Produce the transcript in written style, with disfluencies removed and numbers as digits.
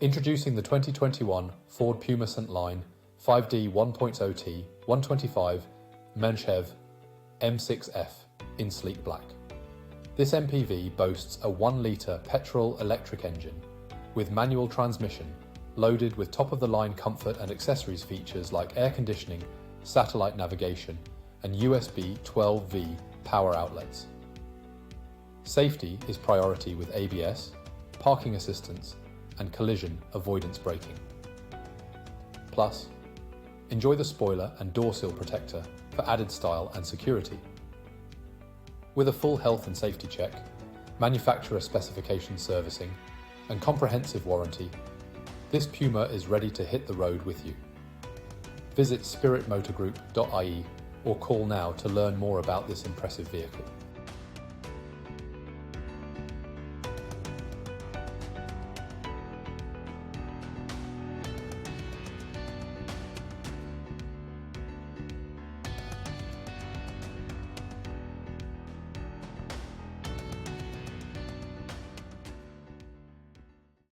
Introducing the 2021 Ford Puma St-line 5D 1.0T 125 Mhev M6 F in sleek black. This MPV boasts a 1-litre petrol-electric engine with manual transmission loaded with top-of-the-line comfort and accessories features like air conditioning, satellite navigation, and USB12V Power Outlets. Safety is priority with ABS, parking assistance, and collision avoidance braking. Plus, enjoy the spoiler and door sill protector for added style and security. With a full health and safety check, manufacturer specification servicing, and comprehensive warranty, this Puma is ready to hit the road with you. Visit spiritmotorgroup.ie or call now to learn more about this impressive vehicle.